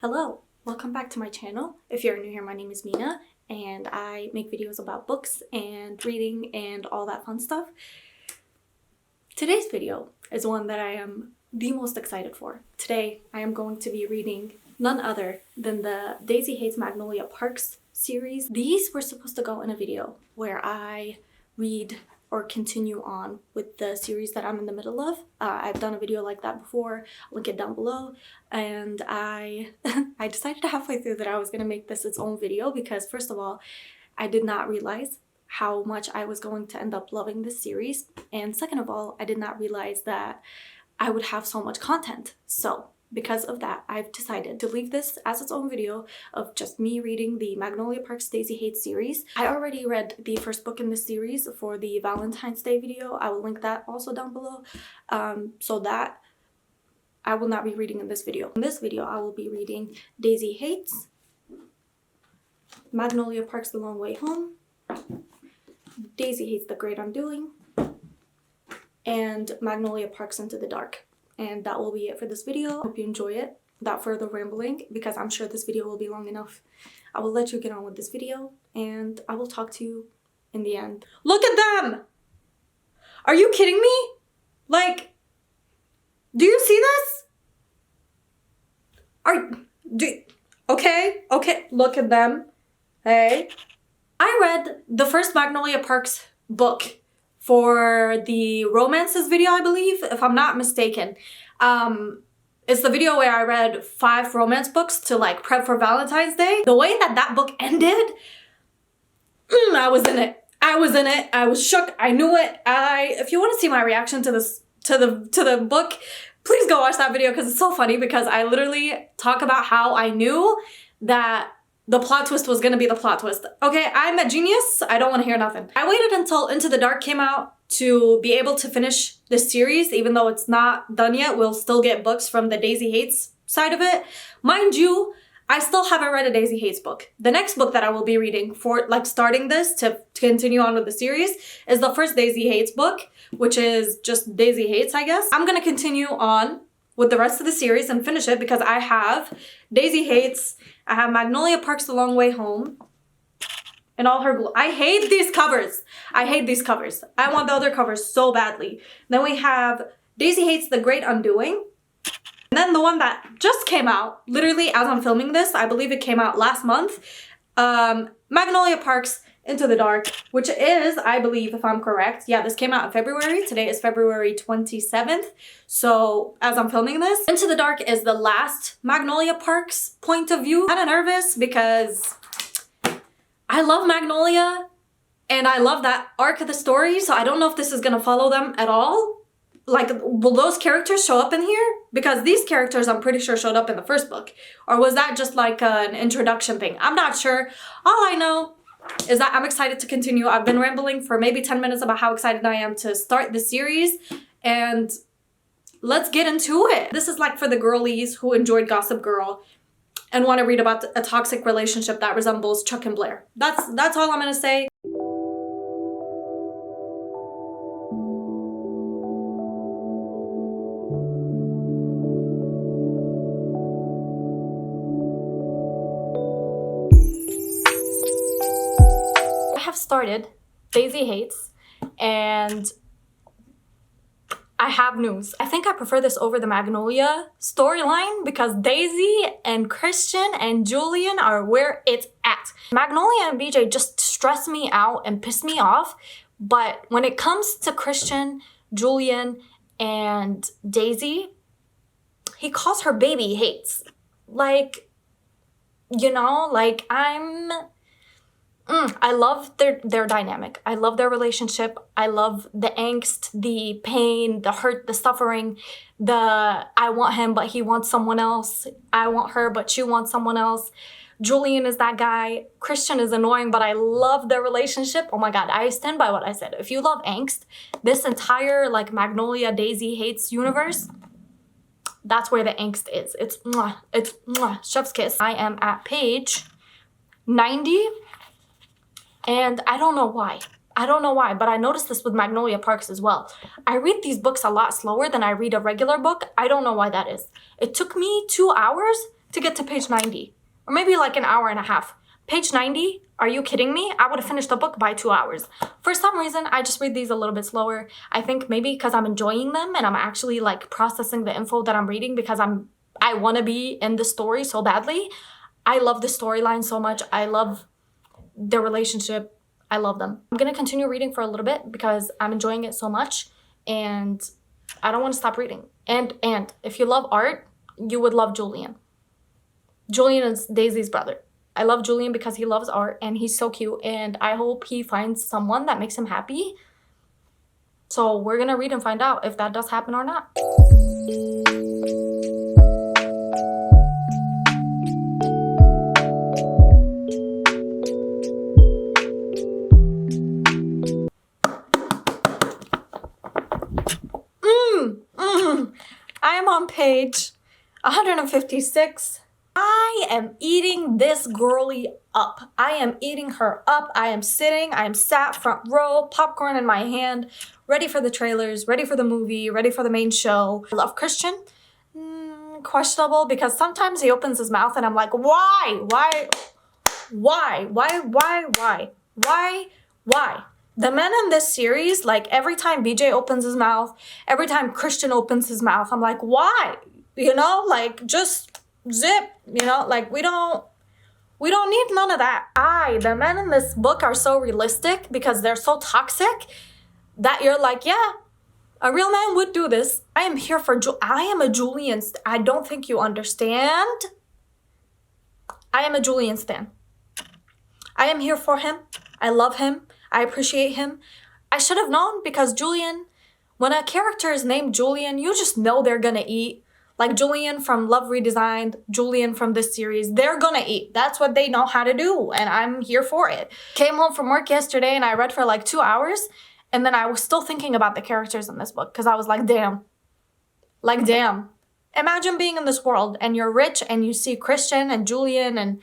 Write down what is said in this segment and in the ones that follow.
Hello, welcome back to my channel. If you're new here, my name is Mina and I make videos about books and reading and all that fun stuff. Today's video is one that I am the most excited for. Today I am going to be reading none other than the Daisy Haites Magnolia Parks series. These were supposed to go in a video where I read or continue on with the series that I'm in the middle of. I've done a video like that before, I'll link it down below, and I decided halfway through that I was gonna make this its own video because first of all, I did not realize how much I was going to end up loving this series, and second of all, I did not realize that I would have so much content. So because of that, I've decided to leave this as its own video of just me reading the Magnolia Parks Daisy Haites series. I already read the first book in this series for the Valentine's Day video. I will link that also down below. So that I will not be reading in this video. In this video, I will be reading Daisy Haites, Magnolia Parks The Long Way Home, Daisy Haites The Great Undoing, and Magnolia Parks Into the Dark. And that will be it for this video. Hope you enjoy it without further rambling because I'm sure this video will be long enough. I will let you get on with this video and I will talk to you in the end. Look at them! Are you kidding me? Like, do you see this? Okay, look at them. Hey. I read the first Magnolia Parks book for the romances video, I believe, if I'm not mistaken. It's the video where I read 5 romance books to like prep for Valentine's Day. The way that that book ended, I was in it. I was shook. I knew it. If you want to see my reaction to this, to the book, please go watch that video because it's so funny because I literally talk about how I knew that the plot twist was gonna be the plot twist. Okay, I'm a genius. I don't want to hear nothing. I waited until Into the Dark came out to be able to finish this series, even though it's not done yet. We'll still get books from the Daisy Haites side of it. Mind you, I still haven't read a Daisy Haites book. The next book that I will be reading for like starting this to continue on with the series is the first Daisy Haites book, which is just Daisy Haites, I guess. I'm gonna continue on with the rest of the series and finish it because I have Daisy Haites, I have Magnolia Parks The Long Way Home, and all her I hate these covers. I hate these covers. I want the other covers so badly. Then we have Daisy Haites The Great Undoing. And then the one that just came out, literally as I'm filming this, I believe it came out last month, Magnolia Parks Into the Dark, which is, I believe, if I'm correct, yeah, this came out in February. Today is February 27th. So as I'm filming this, Into the Dark is the last Magnolia Parks point of view. I'm kind of nervous because I love Magnolia and I love that arc of the story. So I don't know if this is going to follow them at all. Like, will those characters show up in here? Because these characters, I'm pretty sure, showed up in the first book. Or was that just like an introduction thing? I'm not sure. All I know is that I'm excited to continue. I've been rambling for maybe 10 minutes about how excited I am to start the series. And let's get into it. This is like for the girlies who enjoyed Gossip Girl and want to read about a toxic relationship that resembles Chuck and Blair. That's all I'm going to say. Started Daisy Haites and I have news. I think I prefer this over the Magnolia storyline because Daisy and Christian and Julian are where it's at. Magnolia and BJ just stress me out and piss me off, but when it comes to Christian, Julian, and Daisy, he calls her baby Haites. Like, you know, like I love their dynamic. I love their relationship. I love the angst, the pain, the hurt, the suffering, the I want him but he wants someone else. I want her but she wants someone else. Julian is that guy. Christian is annoying, but I love their relationship. Oh my god, I stand by what I said. If you love angst, this entire like Magnolia Daisy Haites universe, that's where the angst is. It's mwah, chef's kiss. I am at page 90. And I don't know why. But I noticed this with Magnolia Parks as well. I read these books a lot slower than I read a regular book. I don't know why that is. It took me 2 hours to get to page 90. Or maybe like an hour and a half. Page 90? Are you kidding me? I would have finished the book by 2 hours. For some reason, I just read these a little bit slower. I think maybe because I'm enjoying them and I'm actually like processing the info that I'm reading because I want to be in the story so badly. I love the storyline so much. I love their relationship. I love them. I'm going to continue reading for a little bit because I'm enjoying it so much and I don't want to stop reading. And if you love art, you would love Julian. Julian is Daisy's brother. I love Julian because he loves art and he's so cute and I hope he finds someone that makes him happy. So we're gonna read and find out if that does happen or not. I am on page 156. I am eating this girly up. I am eating her up. I am sat front row, popcorn in my hand, ready for the trailers, ready for the movie, ready for the main show. I love Christian. Questionable because sometimes he opens his mouth and I'm like, why? The men in this series, like every time BJ opens his mouth, every time Christian opens his mouth, I'm like, why? You know, like just zip, you know, like we don't need none of that. The men in this book are so realistic because they're so toxic that you're like, yeah, a real man would do this. I am here for I am a Julian. I don't think you understand. I am a Julian stan. I am here for him. I love him. I appreciate him. I should have known because Julian, when a character is named Julian, you just know they're gonna eat. Like Julian from Love Redesigned, Julian from this series, they're gonna eat. That's what they know how to do, and I'm here for it. Came home from work yesterday and I read for like 2 hours, and then I was still thinking about the characters in this book because I was like, damn. Like, damn. Imagine being in this world and you're rich and you see Christian and Julian and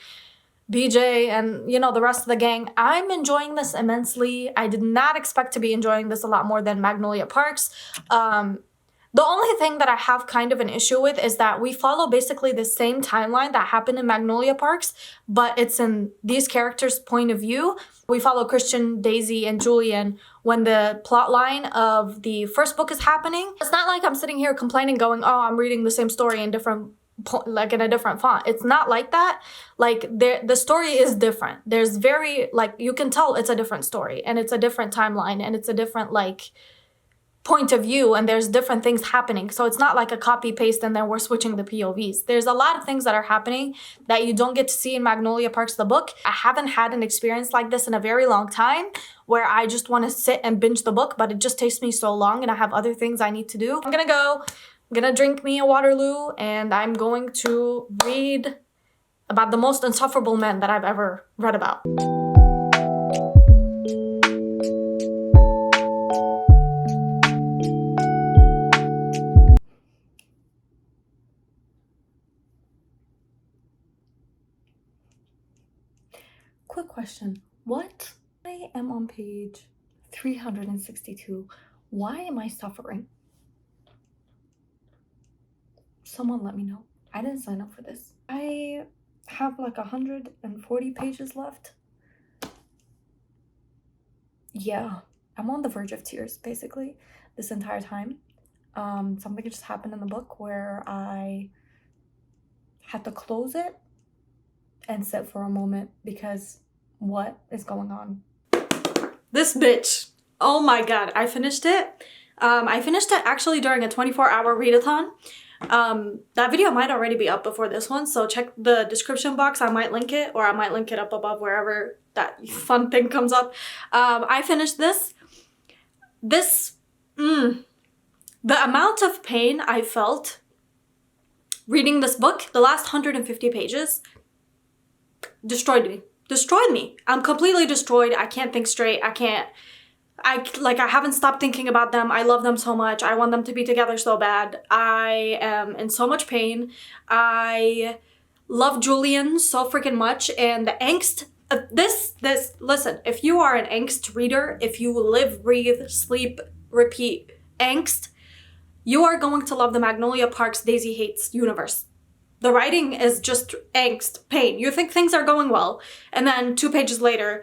BJ and, you know, the rest of the gang. I'm enjoying this immensely. I did not expect to be enjoying this a lot more than Magnolia Parks. The only thing that I have kind of an issue with is that we follow basically the same timeline that happened in Magnolia Parks, but it's in these characters' point of view. We follow Christian, Daisy, and Julian when the plot line of the first book is happening. It's not like I'm sitting here complaining going, oh, I'm reading the same story in different like in a different font. It's not like that. Like the story is different. There's very, like, you can tell it's a different story and it's a different timeline and it's a different like point of view and there's different things happening. So it's not like a copy paste and then we're switching the POVs. There's a lot of things that are happening that you don't get to see in Magnolia Parks the book. I haven't had an experience like this in a very long time where I just want to sit and binge the book, but it just takes me so long and I have other things I need to do. I'm gonna drink me a Waterloo and I'm going to read about the most insufferable men that I've ever read about. Quick question. What? I am on page 362. Why am I suffering? Someone let me know. I didn't sign up for this. I have like 140 pages left. Yeah, I'm on the verge of tears basically this entire time. Something just happened in the book where I had to close it and sit for a moment because what is going on? This bitch. Oh my god, I finished it. I finished it actually during a 24-hour readathon. That video might already be up before this one, so check the description box. I might link it, or I might link it up above wherever that fun thing comes up. I finished this. The amount of pain I felt reading this book, the last 150 pages, destroyed me. I'm completely destroyed. I can't think straight. I haven't stopped thinking about them. I love them so much. I want them to be together so bad. I am in so much pain. I love Julian so freaking much, and the angst. Listen, if you are an angst reader, if you live, breathe, sleep, repeat angst, you are going to love the Magnolia Parks Daisy Haites universe. The writing is just angst, pain. You think things are going well, and then 2 pages later,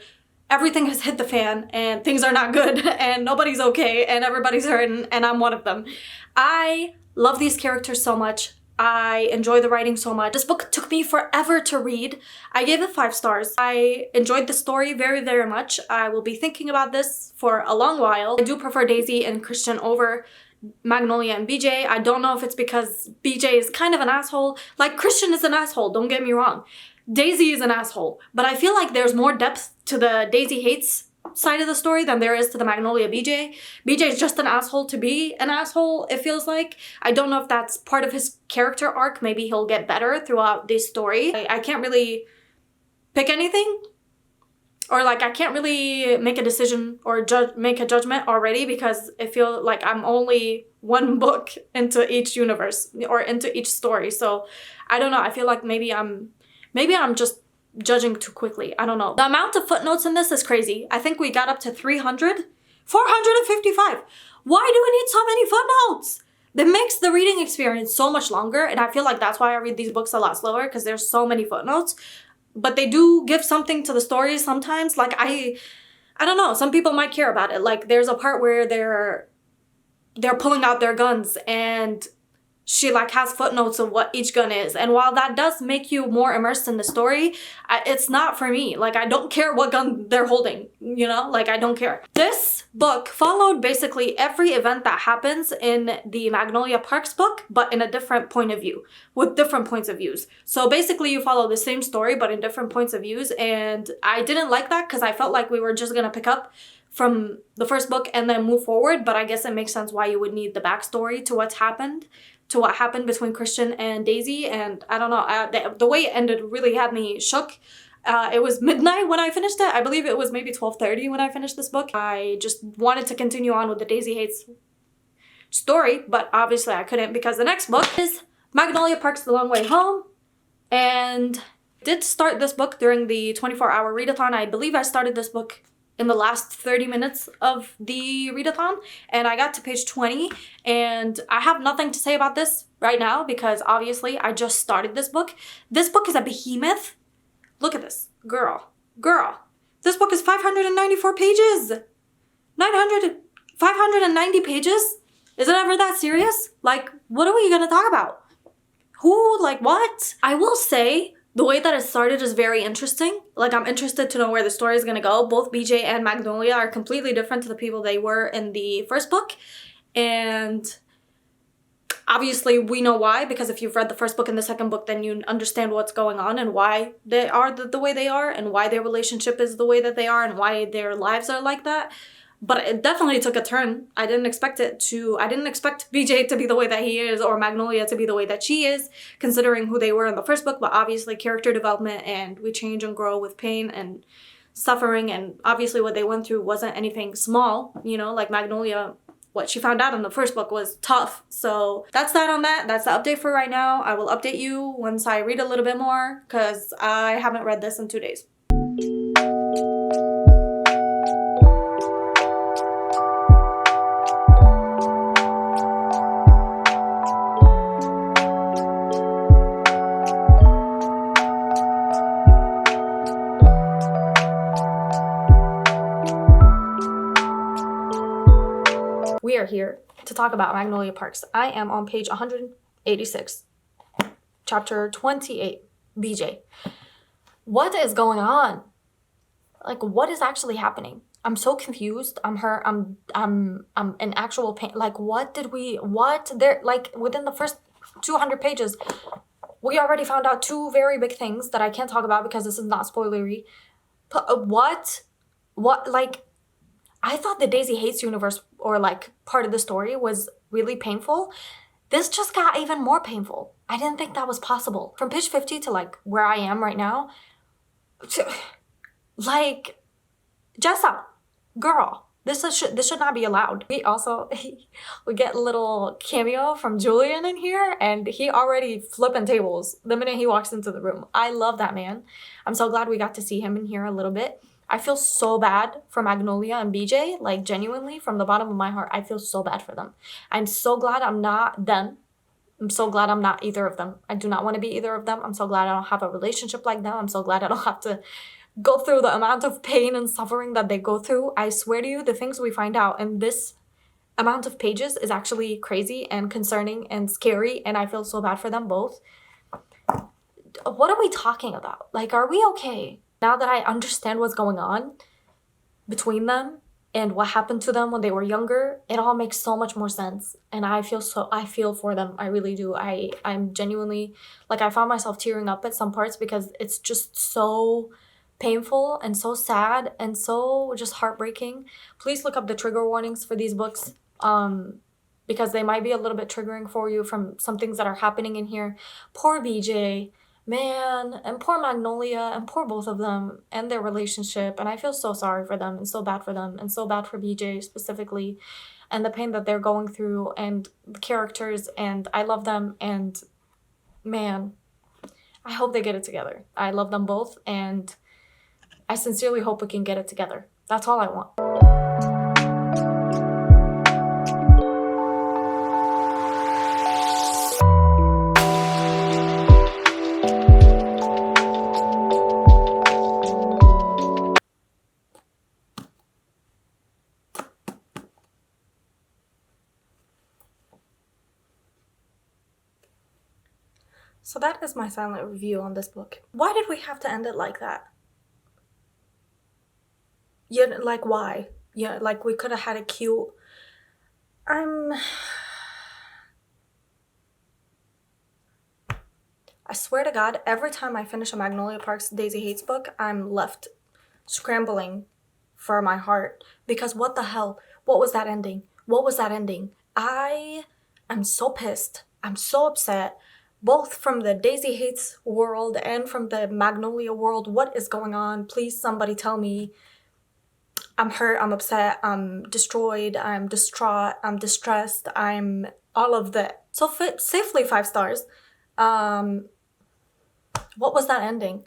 everything has hit the fan and things are not good and nobody's okay and everybody's hurting and I'm one of them. I love these characters so much. I enjoy the writing so much. This book took me forever to read. I gave it 5 stars. I enjoyed the story very, very much. I will be thinking about this for a long while. I do prefer Daisy and Christian over Magnolia and BJ. I don't know if it's because BJ is kind of an asshole. Like, Christian is an asshole, don't get me wrong. Daisy is an asshole, but I feel like there's more depth to the Daisy Haites side of the story than there is to the Magnolia BJ. BJ is just an asshole to be an asshole, it feels like. I don't know if that's part of his character arc. Maybe he'll get better throughout this story. I can't really pick anything, or like I can't really make a decision or make a judgment already because I feel like I'm only one book into each universe or into each story. So I don't know. I feel like maybe I'm just judging too quickly. I don't know. The amount of footnotes in this is crazy. I think we got up to 300. 455. Why do we need so many footnotes? That makes the reading experience so much longer, and I feel like that's why I read these books a lot slower, because there's so many footnotes. But they do give something to the story sometimes. Like, I don't know. Some people might care about it. Like, there's a part where they're pulling out their guns and she like has footnotes of what each gun is. And while that does make you more immersed in the story, it's not for me. Like, I don't care what gun they're holding, you know? Like, I don't care. This book followed basically every event that happens in the Magnolia Parks book, but in a different point of view, with different points of views. So basically you follow the same story, but in different points of views. And I didn't like that because I felt like we were just gonna pick up from the first book and then move forward. But I guess it makes sense why you would need the backstory to what happened between Christian and Daisy. And I don't know, the way it ended really had me shook. It was midnight when I finished it. I believe it was maybe 12:30 when I finished this book. I just wanted to continue on with the Daisy Haites story, but obviously I couldn't because the next book is Magnolia Parks The Long Way Home. And I did start this book during the 24-hour readathon. I believe I started this book in the last 30 minutes of the readathon, and I got to page 20, and I have nothing to say about this right now because obviously I just started this book. This book is a behemoth. Look at this. Girl. This book is 594 pages. 590 pages? Is it ever that serious? Like, what are we gonna talk about? Who? Like, what? I will say, the way that it started is very interesting. Like, I'm interested to know where the story is gonna go. Both BJ and Magnolia are completely different to the people they were in the first book. And obviously we know why, because if you've read the first book and the second book, then you understand what's going on and why they are the way they are and why their relationship is the way that they are and why their lives are like that. But it definitely took a turn. I didn't expect BJ to be the way that he is or Magnolia to be the way that she is, considering who they were in the first book. But obviously character development, and we change and grow with pain and suffering, and obviously what they went through wasn't anything small, you know, like Magnolia, what she found out in the first book was tough. So that's that on that. That's the update for right now. I will update you once I read a little bit more because I haven't read this in 2 days. We are here to talk about Magnolia Parks. I am on page 186, chapter 28, BJ. What is going on? Like, what is actually happening? I'm so confused. I'm in actual pain. Like, like, within the first 200 pages, we already found out 2 very big things that I can't talk about because this is not spoilery. But what, like, I thought the Daisy Haites universe, or like part of the story, was really painful. This just got even more painful. I didn't think that was possible. From page 50 to like where I am right now, like, Jessa, girl, this should not be allowed. We get a little cameo from Julian in here, and he already flipping tables the minute he walks into the room. I love that man. I'm so glad we got to see him in here a little bit. I feel so bad for Magnolia and BJ, like, genuinely, from the bottom of my heart, I feel so bad for them. I'm so glad I'm not them. I'm so glad I'm not either of them. I do not want to be either of them. I'm so glad I don't have a relationship like them. I'm so glad I don't have to go through the amount of pain and suffering that they go through. I swear to you, the things we find out in this amount of pages is actually crazy and concerning and scary, and I feel so bad for them both. What are we talking about? Like, are we okay? Now that I understand what's going on between them and what happened to them when they were younger, it all makes so much more sense. And I feel for them. I really do. I'm genuinely, like, I found myself tearing up at some parts because it's just so painful and so sad and so just heartbreaking. Please look up the trigger warnings for these books, because they might be a little bit triggering for you from some things that are happening in here. Poor BJ, man, and poor Magnolia, and poor both of them and their relationship. And I feel so sorry for them and so bad for them and so bad for BJ specifically, and the pain that they're going through and the characters, and I love them, and man, I hope they get it together. I love them both, and I sincerely hope we can get it together. That's all I want. So that is my silent review on this book. Why did we have to end it like that? Yeah, like, why? Yeah, like, we could have had a cute... I swear to God, every time I finish a Magnolia Parks Daisy Hates book, I'm left scrambling for my heart. Because what the hell? What was that ending? What was that ending? I am so pissed. I'm so upset. Both from the Daisy Hates world and from the Magnolia world. What is going on? Please, somebody tell me. I'm hurt, I'm upset, I'm destroyed, I'm distraught, I'm distressed, I'm all of that. So safely 5 stars. What was that ending?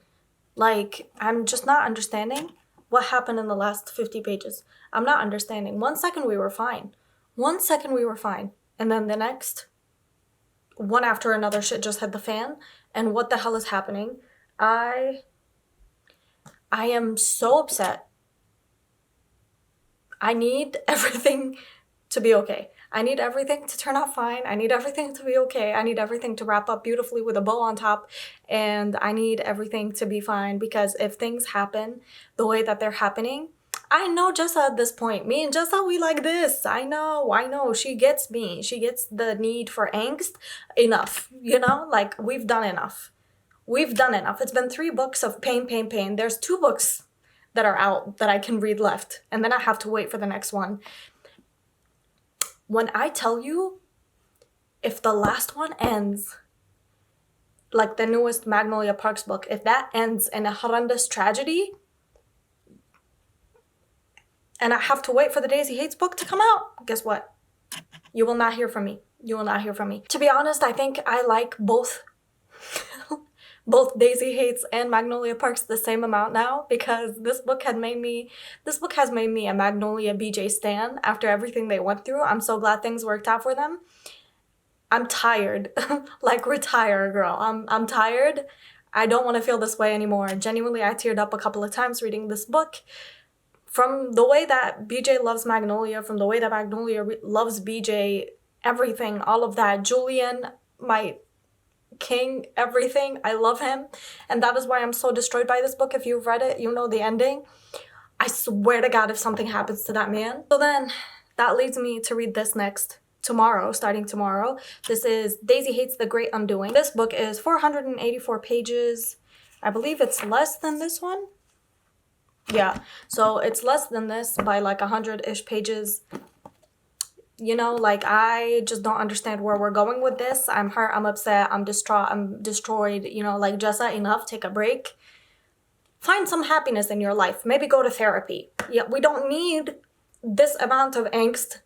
Like, I'm just not understanding what happened in the last 50 pages. I'm not understanding. 1 second we were fine. 1 second we were fine. And then the next, one after another, shit just hit the fan. And what the hell is happening? I am so upset. I need everything to be okay. I need everything to turn out fine. I need everything to be okay. I need everything to wrap up beautifully with a bow on top. And I need everything to be fine, because if things happen the way that they're happening, I know Jessa at this point. Me and Jessa, we like this. I know. She gets me. She gets the need for angst enough. You know, like, we've done enough. We've done enough. It's been 3 books of pain. There's 2 books that are out that I can read left, and then I have to wait for the next one. When I tell you, if the last one ends like the newest Magnolia Parks book, if that ends in a horrendous tragedy, and I have to wait for the Daisy Hates book to come out, guess what? You will not hear from me. You will not hear from me. To be honest, I think I like both Daisy Hates and Magnolia Parks the same amount now, because this book has made me a Magnolia BJ stan after everything they went through. I'm so glad things worked out for them. I'm tired. Like, retire, girl. I'm tired. I don't want to feel this way anymore. Genuinely, I teared up a couple of times reading this book. From the way that BJ loves Magnolia, from the way that Magnolia loves BJ, everything, all of that. Julian, my king, everything. I love him, and that is why I'm so destroyed by this book. If you've read it, you know the ending. I swear to God, if something happens to that man. So then that leads me to read this next tomorrow, starting tomorrow. This is Daisy Hates the Great Undoing. This book is 484 pages. I believe it's less than this one. Yeah, so it's less than this by like 100-ish pages. You know, like, I just don't understand where we're going with this. I'm hurt, I'm upset, I'm distraught, I'm destroyed. You know, like, Jessa, enough, take a break. Find some happiness in your life. Maybe go to therapy. Yeah, we don't need this amount of angst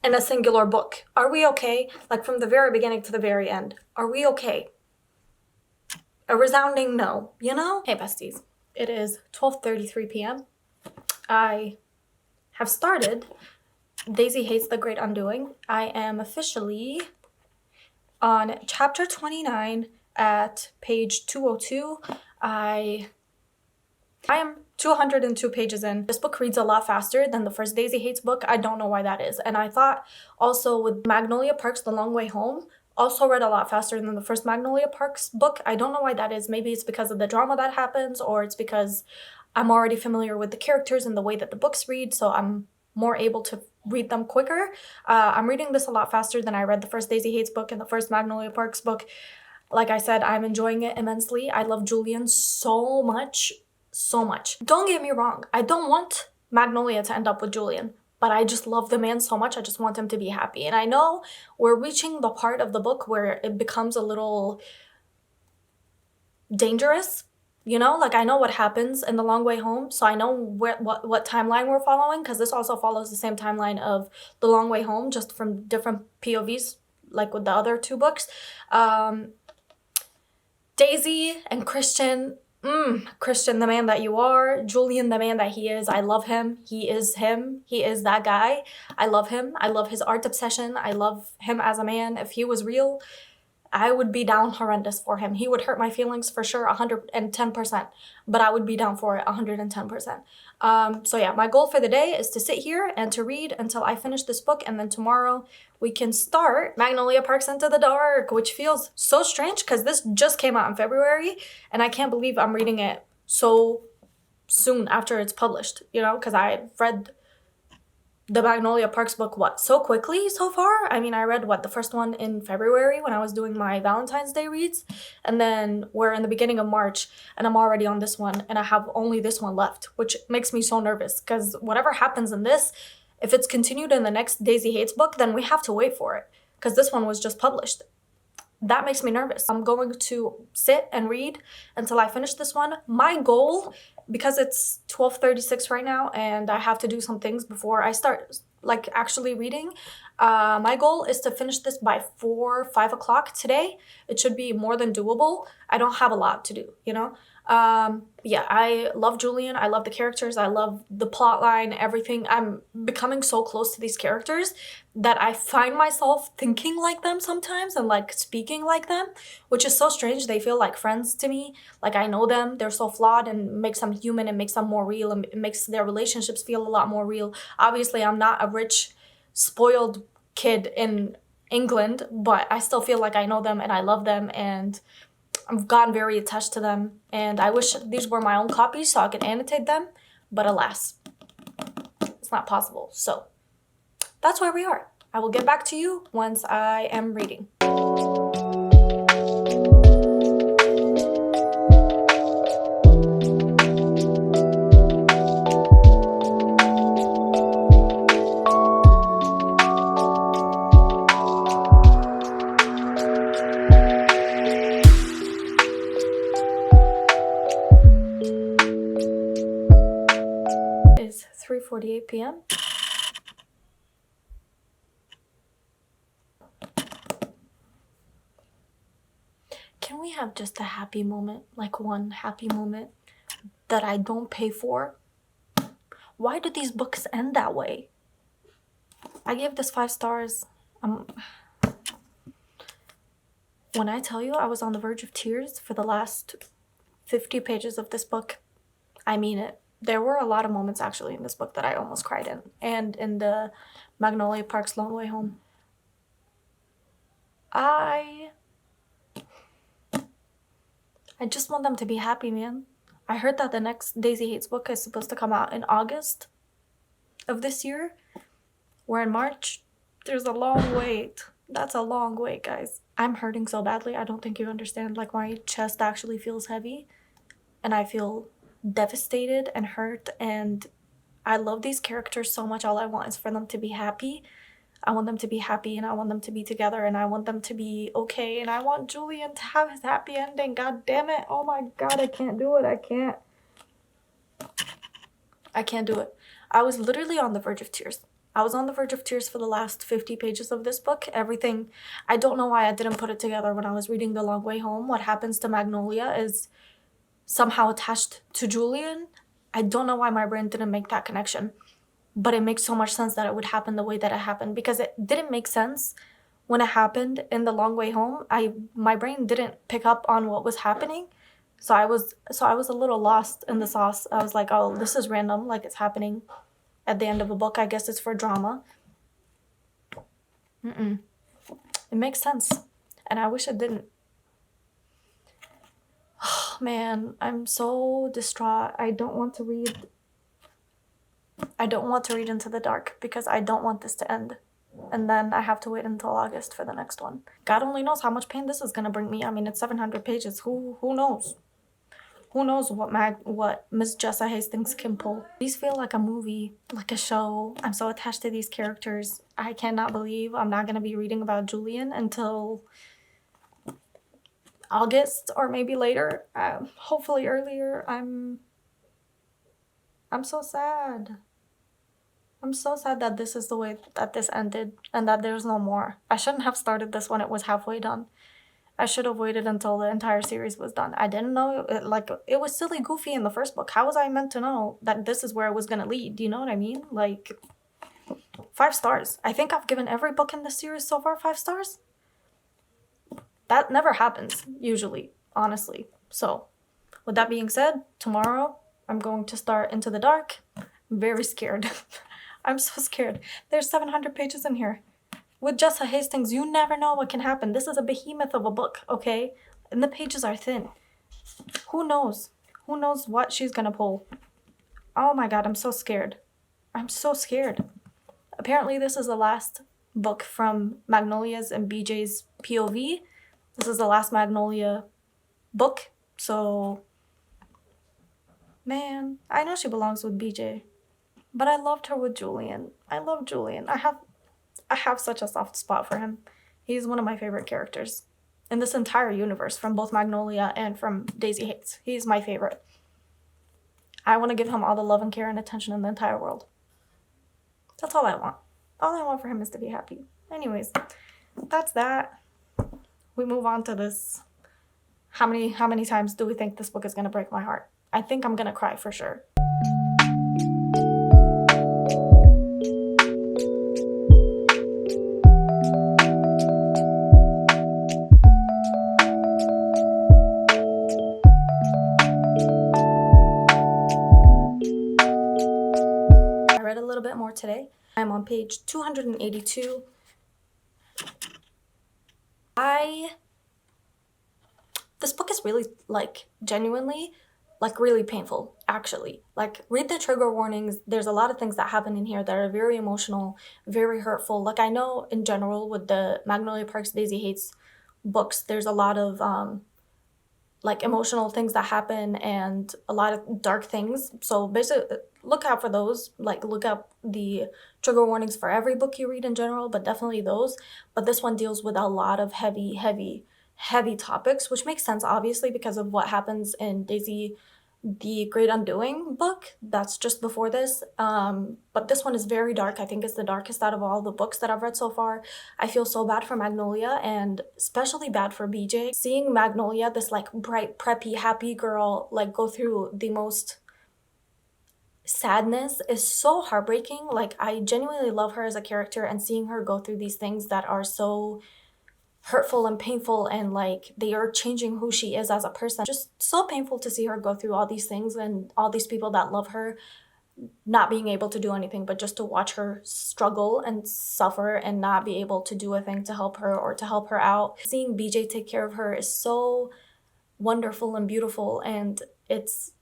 in a singular book. Are we okay? Like, from the very beginning to the very end. Are we okay? A resounding no, you know? Hey, besties. It is 12:33 p.m. I have started Daisy Hates the Great Undoing. I am officially On chapter 29 at page 202, I am 202 pages in. This book reads a lot faster than the first Daisy Haites book. I don't know why that is. And I thought also with Magnolia Parks The Long Way Home, also read a lot faster than the first Magnolia Parks book. I don't know why that is. Maybe it's because of the drama that happens, or it's because I'm already familiar with the characters and the way that the books read, so I'm more able to read them quicker. I'm reading this a lot faster than I read the first Daisy Haites book and the first Magnolia Parks book. Like I said, I'm enjoying it immensely. I love Julian so much. So much. Don't get me wrong, I don't want Magnolia to end up with Julian, but I just love the man so much. I just want him to be happy. And I know we're reaching the part of the book where it becomes a little dangerous, you know? Like, I know what happens in The Long Way Home, so I know what timeline we're following, because this also follows the same timeline of The Long Way Home, just from different POVs, like with the other two books. Daisy and Christian, Christian, the man that you are. Julian, the man that he is. I love him. He is him. He is that guy. I love him. I love his art obsession. I love him as a man. If he was real, I would be down horrendous for him. He would hurt my feelings for sure 110%, but I would be down for it 110%. So yeah, my goal for the day is to sit here and to read until I finish this book, and then tomorrow we can start Magnolia Parks Into the Dark, which feels so strange because this just came out in February, and I can't believe I'm reading it so soon after it's published, you know, because I read the Magnolia Parks book, so quickly so far? I mean, I read, the first one in February when I was doing my Valentine's Day reads, and then we're in the beginning of March, and I'm already on this one, and I have only this one left, which makes me so nervous, because whatever happens in this, if it's continued in the next Daisy Haites book, then we have to wait for it, because this one was just published. That makes me nervous. I'm going to sit and read until I finish this one. My goal, because it's 12:36 right now and I have to do some things before I start actually reading, my goal is to finish this by 5 o'clock today. It should be more than doable. I don't have a lot to do, you know? Yeah, I love Julian. I love the characters. I love the plot line, everything. I'm becoming so close to these characters that I find myself thinking like them sometimes and speaking like them, which is so strange. They feel like friends to me. Like I know them. They're so flawed, and makes them human and makes them more real, and it makes their relationships feel a lot more real. Obviously, I'm not a rich, spoiled kid in England, but I still feel like I know them and I love them, and I've gotten very attached to them, and I wish these were my own copies so I could annotate them, but alas, it's not possible. So that's where we are. I will get back to you once I am reading. It's 3:48 p.m. Can we have just a happy moment, one happy moment that I don't pay for? Why do these books end that way? I gave this 5 stars. When I tell you I was on the verge of tears for the last 50 pages of this book, I mean it. There were a lot of moments actually in this book that I almost cried in, and in the Magnolia Parks Long Way Home. I just want them to be happy, man. I heard that the next Daisy Haites book is supposed to come out in August of this year. We're in March. There's a long wait. That's a long wait, guys. I'm hurting so badly. I don't think you understand. My chest actually feels heavy, and I feel devastated and hurt, and I love these characters so much. All I want is for them to be happy. I want them to be happy, and I want them to be together, and I want them to be okay, and I want Julian to have his happy ending. God damn it. Oh my god, I can't do it. I can't do it. I was literally on the verge of tears. I was on the verge of tears for the last 50 pages of this book. Everything, I don't know why I didn't put it together when I was reading The Long Way Home. What happens to Magnolia is somehow attached to Julian. I don't know why my brain didn't make that connection, but it makes so much sense that it would happen the way that it happened, because it didn't make sense when it happened in The Long Way Home, my brain didn't pick up on what was happening. So I was a little lost in the sauce. I was like, oh, this is random, like it's happening at the end of a book. I guess it's for drama. It makes sense. And I wish it didn't. Oh, man, I'm so distraught. I don't want to read Into the Dark because I don't want this to end. And then I have to wait until August for the next one. God only knows how much pain this is gonna bring me. I mean, it's 700 pages. Who knows? Who knows what Miss Jessa Hastings can pull. These feel like a movie, like a show. I'm so attached to these characters. I cannot believe I'm not gonna be reading about Julian until August or maybe later. Hopefully earlier. I'm so sad. I'm so sad that this is the way that this ended and that there's no more. I shouldn't have started this when it was halfway done. I should have waited until the entire series was done. I didn't know, it was silly goofy in the first book. How was I meant to know that this is where it was gonna lead? Do you know what I mean? Like, 5 stars. I think I've given every book in this series so far 5 stars. That never happens, usually, honestly. So, with that being said, tomorrow I'm going to start Into the Dark. I'm very scared. I'm so scared. There's 700 pages in here. With Jessa Hastings, you never know what can happen. This is a behemoth of a book, okay? And the pages are thin. Who knows? Who knows what she's gonna pull? Oh my god, I'm so scared. I'm so scared. Apparently this is the last book from Magnolia's and BJ's POV. This is the last Magnolia book, so... Man, I know she belongs with BJ. But I loved her with Julian. I love Julian. I have such a soft spot for him. He's one of my favorite characters in this entire universe, from both Magnolia and from Daisy Haites. He's my favorite. I want to give him all the love and care and attention in the entire world. That's all I want. All I want for him is to be happy. Anyways, that's that. We move on to this. How many times do we think this book is going to break my heart? I think I'm going to cry for sure. More today. I'm on page 282. This book is really, like, genuinely, like, really painful, actually. Like, read the trigger warnings. There's a lot of things that happen in here that are very emotional, very hurtful. Like, I know in general with the Magnolia Parks Daisy Haites books, there's a lot of like emotional things that happen and a lot of dark things. So basically look out for those. Like, look up the trigger warnings for every book you read in general, but definitely those. But this one deals with a lot of heavy topics, which makes sense obviously because of what happens in Daisy the Great Undoing book that's just before this. But this one is very dark. I think it's the darkest out of all the books that I've read so far. I feel so bad for Magnolia and especially bad for BJ. Seeing Magnolia, this like bright, preppy, happy girl, like go through the most sadness is so heartbreaking. Like, I genuinely love her as a character, and seeing her go through these things that are so hurtful and painful and like they are changing who she is as a person. Just so painful to see her go through all these things and all these people that love her not being able to do anything, but just to watch her struggle and suffer and not be able to do a thing to help her or to help her out. Seeing BJ take care of her is so wonderful and beautiful, and it's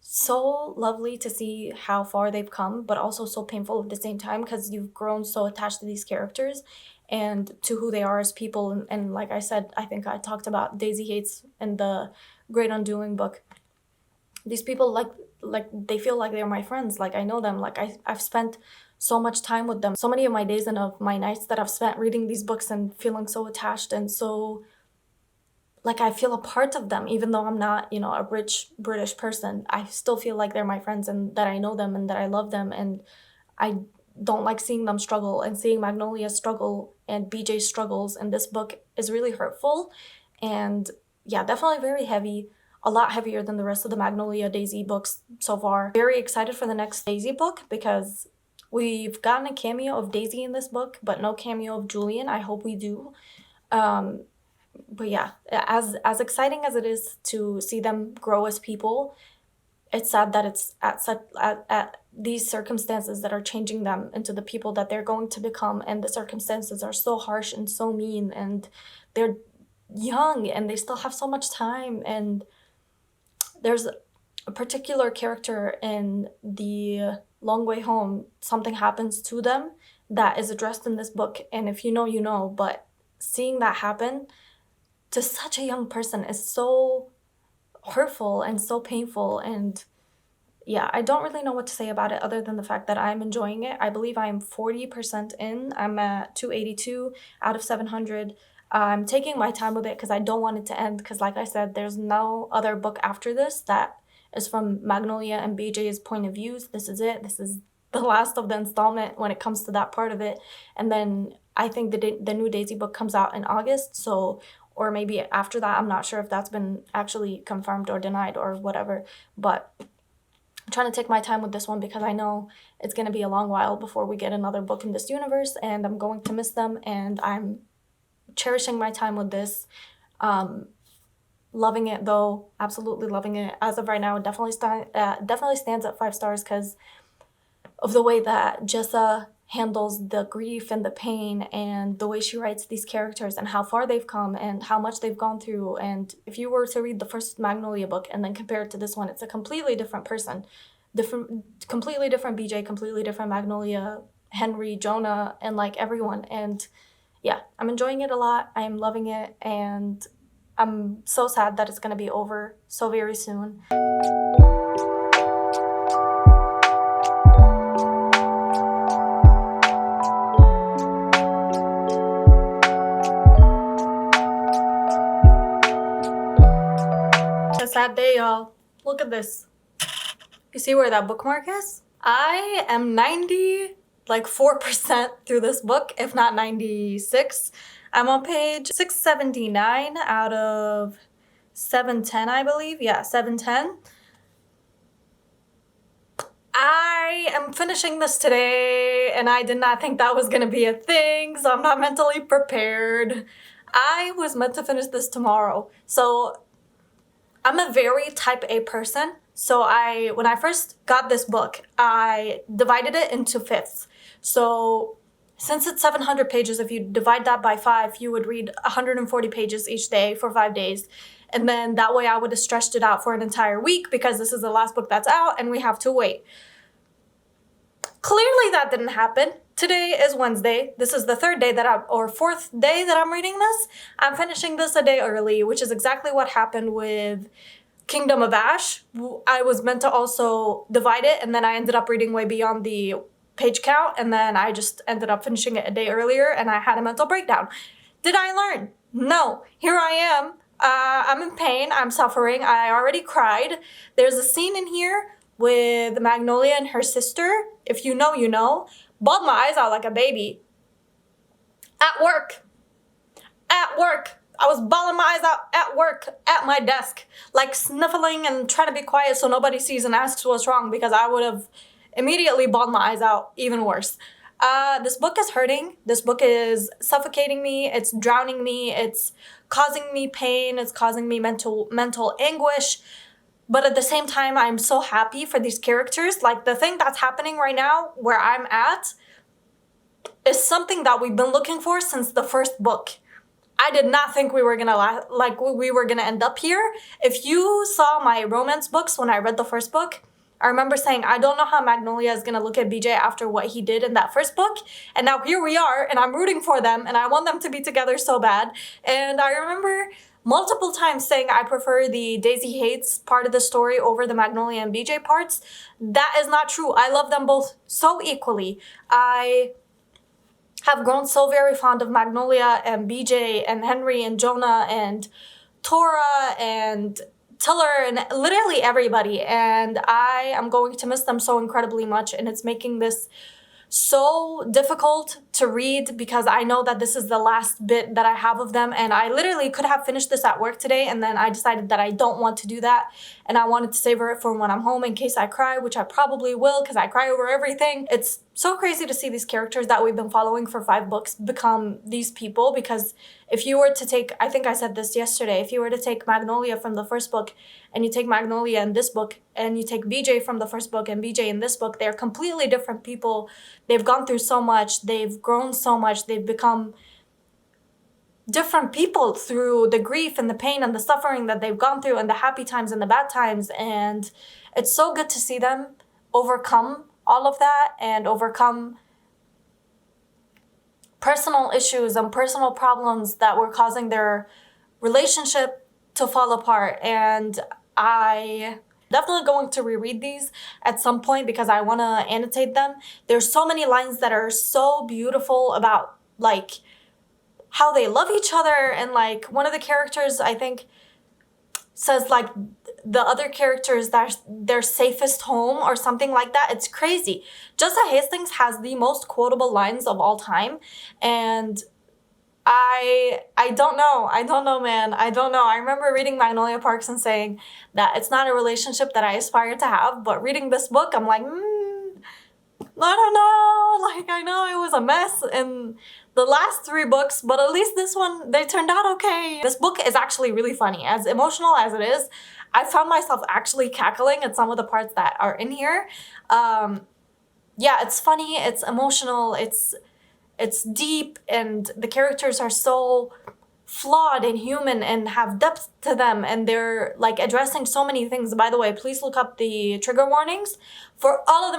so lovely to see how far they've come, but also so painful at the same time because you've grown so attached to these characters and to who they are as people. And like I said, I think I talked about Daisy Haites in the Great Undoing book. These people, like they feel like they're my friends. Like, I know them. Like, I've spent so much time with them. So many of my days and of my nights that I've spent reading these books and feeling so attached and so like I feel a part of them, even though I'm not, you know, a rich British person. I still feel like they're my friends and that I know them and that I love them. And I don't like seeing them struggle, and seeing Magnolia struggle and BJ's struggles in this book is really hurtful. And yeah, definitely very heavy, a lot heavier than the rest of the Magnolia Daisy books so far. Very excited for the next Daisy book because We've gotten a cameo of Daisy in this book, but no cameo of Julian. I hope we do. But yeah, as exciting as it is to see them grow as people, it's sad that it's at these circumstances that are changing them into the people that they're going to become, and the circumstances are so harsh and so mean, and they're young and they still have so much time. And there's a particular character in The Long Way Home, something happens to them that is addressed in this book, and if you know, you know, but seeing that happen to such a young person is so hurtful and so painful. And yeah, I don't really know what to say about it other than the fact that I'm enjoying it. I believe I'm 40% in. I'm at 282 out of 700. I'm taking my time with it because I don't want it to end, because like I said, there's no other book after this that is from Magnolia and BJ's point of views. This is it. This is the last of the installment when it comes to that part of it. And then I think the new Daisy book comes out in August, so, or maybe after that. I'm not sure if that's been actually confirmed or denied or whatever, but I'm trying to take my time with this one because I know it's going to be a long while before we get another book in this universe, and I'm going to miss them, and I'm cherishing my time with this. Loving it though, absolutely loving it. As of right now, it definitely stands at 5 stars because of the way that Jessa handles the grief and the pain, and the way she writes these characters and how far they've come and how much they've gone through. And if you were to read the first Magnolia book and then compare it to this one, it's a completely different person. Completely different BJ, completely different Magnolia, Henry, Jonah, and like everyone. And yeah, I'm enjoying it a lot. I'm loving it, and I'm so sad that it's going to be over so very soon. A sad day, y'all. Look at this. You see where that bookmark is? I am 4% through this book, if not 96. I'm on page 679 out of 710, I believe. Yeah, 710. I am finishing this today, and I did not think that was gonna be a thing, so I'm not mentally prepared. I was meant to finish this tomorrow. So I'm a very type A person. So when I first got this book, I divided it into fifths. So since it's 700 pages, if you divide that by 5, you would read 140 pages each day for 5 days. And then that way I would have stretched it out for an entire week, because this is the last book that's out and we have to wait. Clearly that didn't happen. Today is Wednesday. This is the fourth day that I'm reading this. I'm finishing this a day early, which is exactly what happened with Kingdom of Ash. I was meant to also divide it, and then I ended up reading way beyond the page count, and then I just ended up finishing it a day earlier, and I had a mental breakdown. Did I learn? No. Here I am. I'm in pain. I'm suffering. I already cried. There's a scene in here with Magnolia and her sister. If you know, you know. Bawled my eyes out like a baby. At work. I was bawling my eyes out at work, at my desk, like sniffling and trying to be quiet so nobody sees and asks what's wrong, because I would have immediately bawled my eyes out, even worse. This book is hurting. This book is suffocating me. It's drowning me. It's causing me pain. It's causing me mental anguish. But at the same time, I'm so happy for these characters. Like, the thing that's happening right now where I'm at is something that we've been looking for since the first book. I did not think we were gonna end up here. If you saw my romance books when I read the first book, I remember saying, I don't know how Magnolia is gonna look at BJ after what he did in that first book. And now here we are, and I'm rooting for them, and I want them to be together so bad. And I remember multiple times saying I prefer the Daisy Haites part of the story over the Magnolia and BJ parts. That is not true. I love them both so equally. I have grown so very fond of Magnolia and BJ and Henry and Jonah and Tora and Tiller and literally everybody. And I am going to miss them so incredibly much. And it's making this so difficult to read, because I know that this is the last bit that I have of them, and I literally could have finished this at work today, and then I decided that I don't want to do that, and I wanted to savor it for when I'm home in case I cry, which I probably will, because I cry over everything. It's so crazy to see these characters that we've been following for 5 books become these people, because if you were to take, I think I said this yesterday, if you were to take Magnolia from the first book and you take Magnolia in this book and you take BJ from the first book and BJ in this book, they're completely different people. They've gone through so much, they've grown so much, they've become different people through the grief and the pain and the suffering that they've gone through and the happy times and the bad times. And it's so good to see them overcome all of that and overcome personal issues and personal problems that were causing their relationship to fall apart. And I definitely going to reread these at some point because I want to annotate them. There's so many lines that are so beautiful about like how they love each other, and like one of the characters I think says like the other characters that's their safest home or something like that. It's crazy. Just Hastings has the most quotable lines of all time, and I don't know, man. I don't know. I remember reading Magnolia Parks and saying that it's not a relationship that I aspire to have, but reading this book, I'm like, I don't know. Like, I know it was a mess in the last 3 books, but at least this one, they turned out okay. This book is actually really funny. As emotional as it is, I found myself actually cackling at some of the parts that are in here. Yeah, it's funny, it's emotional, it's deep, and the characters are so flawed and human and have depth to them, and they're like addressing so many things. By the way, please look up the trigger warnings for all of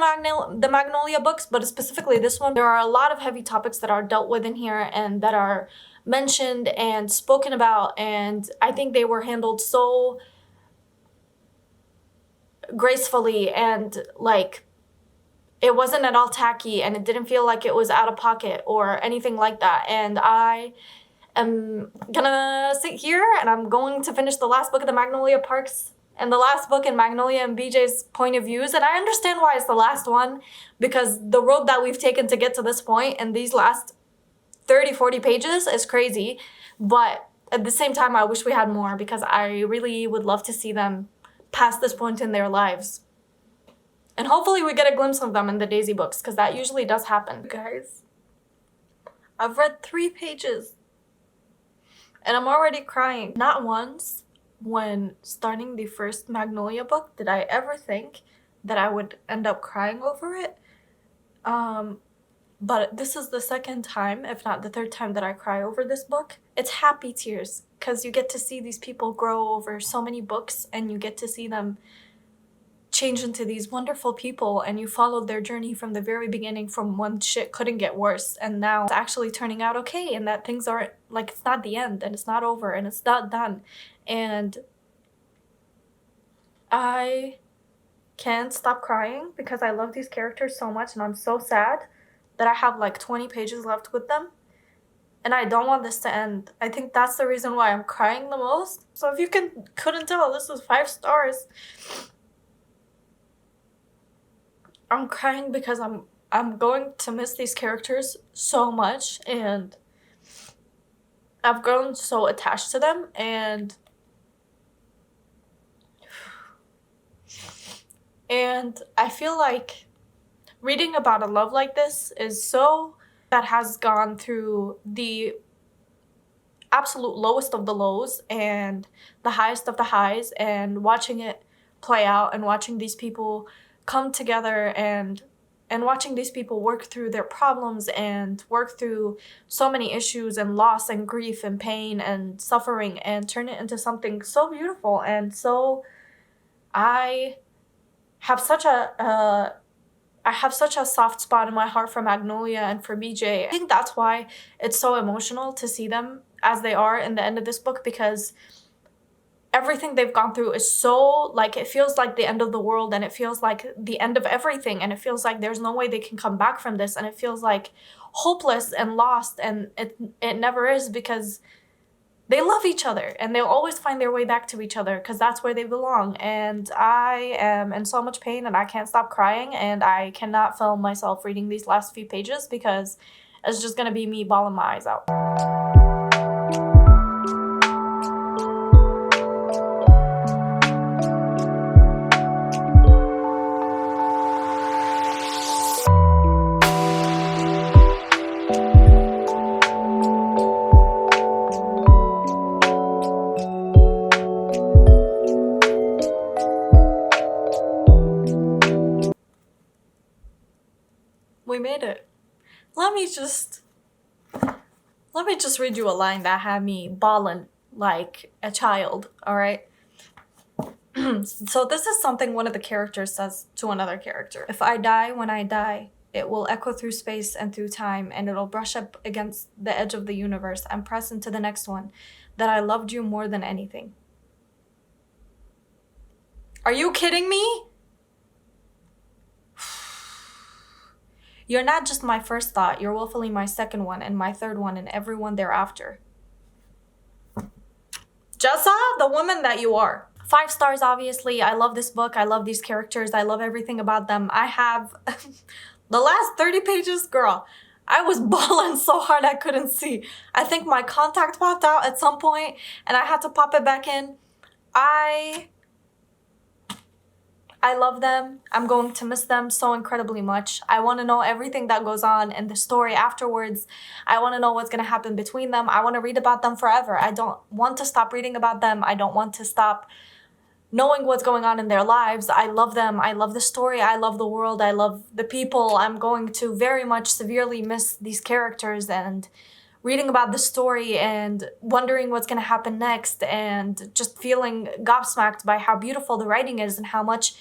the Magnolia books, but specifically this one. There are a lot of heavy topics that are dealt with in here and that are mentioned and spoken about, and I think they were handled so gracefully, and like it wasn't at all tacky, and it didn't feel like it was out of pocket or anything like that. And I am gonna sit here and I'm going to finish the last book of the Magnolia Parks and the last book in Magnolia and BJ's point of views. And I understand why it's the last one, because the road that we've taken to get to this point and these last 30-40 pages is crazy. But at the same time, I wish we had more, because I really would love to see them past this point in their lives. And hopefully we get a glimpse of them in the Daisy books, because that usually does happen. Guys, I've read 3 pages and I'm already crying. Not once when starting the first Magnolia book did I ever think that I would end up crying over it. But this is the second time, if not the third time, that I cry over this book. It's happy tears, because you get to see these people grow over so many books, and you get to see them change into these wonderful people, and you followed their journey from the very beginning, from when shit couldn't get worse, and now it's actually turning out okay, and that things aren't, like, it's not the end, and it's not over, and it's not done. And I can't stop crying because I love these characters so much, and I'm so sad that I have like 20 pages left with them, and I don't want this to end. I think that's the reason why I'm crying the most. So if you couldn't tell, this is 5 stars. I'm crying because I'm going to miss these characters so much, and I've grown so attached to them, and I feel like reading about a love like this is so, that has gone through the absolute lowest of the lows and the highest of the highs, and watching it play out, and watching these people come together, and watching these people work through their problems and work through so many issues and loss and grief and pain and suffering, and turn it into something so beautiful. And so I have such a soft spot in my heart for Magnolia and for BJ. I think that's why it's so emotional to see them as they are in the end of this book, because everything they've gone through is so, like, it feels like the end of the world, and it feels like the end of everything, and it feels like there's no way they can come back from this, and it feels like hopeless and lost, and it never is, because they love each other, and they'll always find their way back to each other, because that's where they belong. And I am in so much pain, and I can't stop crying, and I cannot film myself reading these last few pages, because it's just gonna be me bawling my eyes out. We made it. Let me just read you a line that had me bawling like a child, all right? So this is something one of the characters says to another character. If I die when I die, it will echo through space and through time, and it'll brush up against the edge of the universe and press into the next one, that I loved you more than anything. Are you kidding me? You're not just my first thought, you're willfully my second one and my third one and everyone thereafter. Jessa, the woman that you are. 5 stars, obviously. I love this book. I love these characters. I love everything about them. I have the last 30 pages, girl. I was bawling so hard I couldn't see. I think my contact popped out at some point and I had to pop it back in. I love them. I'm going to miss them so incredibly much. I want to know everything that goes on in the story afterwards. I want to know what's going to happen between them. I want to read about them forever. I don't want to stop reading about them. I don't want to stop knowing what's going on in their lives. I love them. I love the story. I love the world. I love the people. I'm going to very much severely miss these characters and reading about the story and wondering what's going to happen next and just feeling gobsmacked by how beautiful the writing is and how much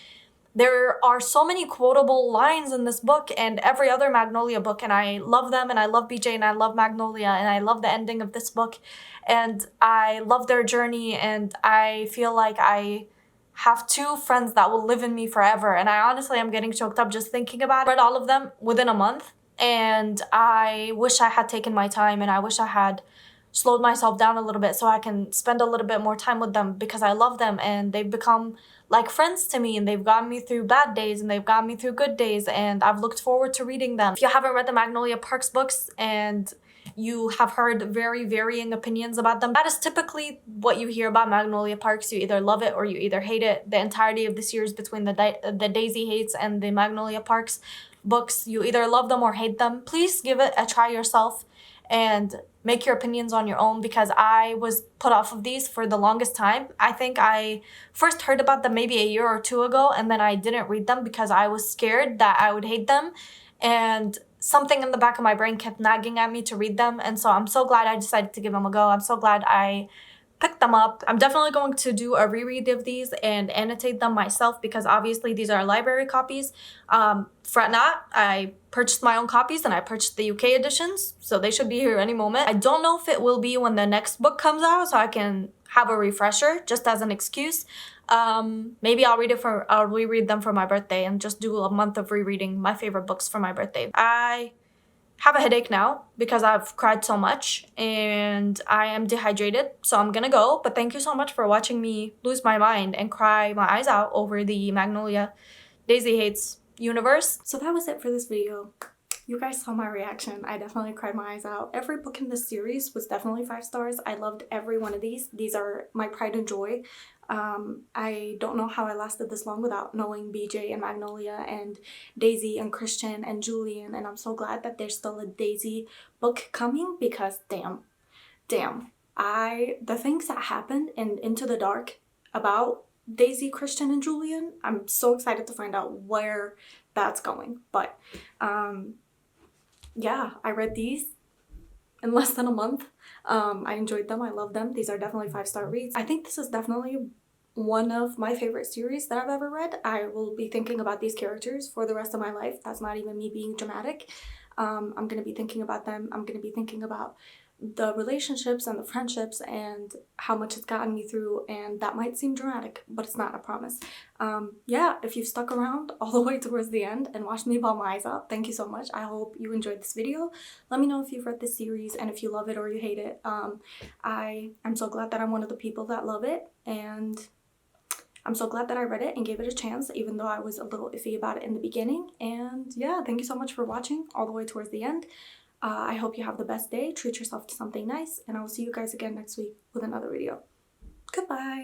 there are so many quotable lines in this book and every other Magnolia book, and I love them, and I love BJ, and I love Magnolia, and I love the ending of this book, and I love their journey, and I feel like I have 2 friends that will live in me forever, and I honestly am getting choked up just thinking about it. I read all of them within a month, and I wish I had taken my time, and I wish I had slowed myself down a little bit so I can spend a little bit more time with them because I love them and they've become like friends to me and they've gotten me through bad days and they've gotten me through good days and I've looked forward to reading them. If you haven't read the Magnolia Parks books and you have heard very varying opinions about them, that is typically what you hear about Magnolia Parks. You either love it or you either hate it. The entirety of the series between the Daisy Haites and the Magnolia Parks books, you either love them or hate them. Please give it a try yourself and make your opinions on your own because I was put off of these for the longest time. I think I first heard about them maybe a year or 2 ago and then I didn't read them because I was scared that I would hate them and something in the back of my brain kept nagging at me to read them, and so I'm so glad I decided to give them a go. I'm so glad I picked them up. I'm definitely going to do a reread of these and annotate them myself because obviously these are library copies. Fret not, I purchased my own copies and I purchased the UK editions, so they should be here any moment. I don't know if it will be when the next book comes out, so I can have a refresher just as an excuse. Maybe I'll reread them for my birthday and just do a month of rereading my favorite books for my birthday. I have a headache now because I've cried so much and I am dehydrated, so I'm gonna go. But thank you so much for watching me lose my mind and cry my eyes out over the Magnolia Daisy Haites universe. So that was it for this video. You guys saw my reaction. I definitely cried my eyes out. Every book in this series was definitely 5 stars. I loved every one of these. These are my pride and joy. I don't know how I lasted this long without knowing BJ and Magnolia and Daisy and Christian and Julian, and I'm so glad that there's still a Daisy book coming because damn, the things that happened in Into the Dark about Daisy, Christian, and Julian, I'm so excited to find out where that's going. But yeah, I read these in less than a month. I enjoyed them. I love them. These are definitely 5-star reads. I think this is definitely one of my favorite series that I've ever read. I will be thinking about these characters for the rest of my life. That's not even me being dramatic. I'm going to be thinking about them. I'm going to be thinking about the relationships and the friendships and how much it's gotten me through, and that might seem dramatic, but it's not, I promise. Yeah, if you've stuck around all the way towards the end and watched me bawl my eyes out, thank you so much. I hope you enjoyed this video. Let me know if you've read this series and if you love it or you hate it. I'm so glad that I'm one of the people that love it, and I'm so glad that I read it and gave it a chance, even though I was a little iffy about it in the beginning. And yeah, thank you so much for watching all the way towards the end. I hope you have the best day, treat yourself to something nice, and I will see you guys again next week with another video. Goodbye!